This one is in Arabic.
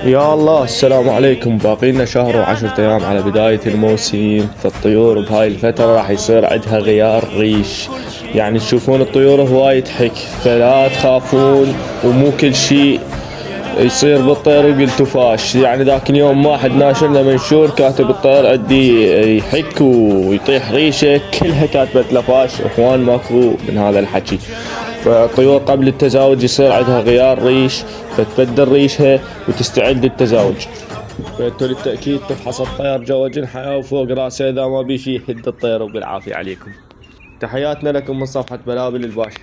يا الله، السلام عليكم. باقي لنا شهر وعشرة ايام على بداية الموسم، فالطيور بهاي الفترة راح يصير عندها غيار ريش. يعني تشوفون الطيور هواي تحك، فلا تخافون. ومو كل شيء يصير بالطير وقلتوا فاش. يعني ذاك اليوم واحد ناشرنا منشور كاتب الطير عندي يحك ويطيح ريشه كلها كاتبت له فاش. اخوان ماكو من هذا الحكي. فالطيور قبل التزاوج يصير عندها غيار ريش، فتبدل ريشها وتستعد للتزاوج. فانتوا للتأكيد تفحص الطير جوا جنحه وفوق راسه، اذا ما بيشي يهد الطير. وبالعافية عليكم. تحياتنا لكم من صفحة بلابل الباشا.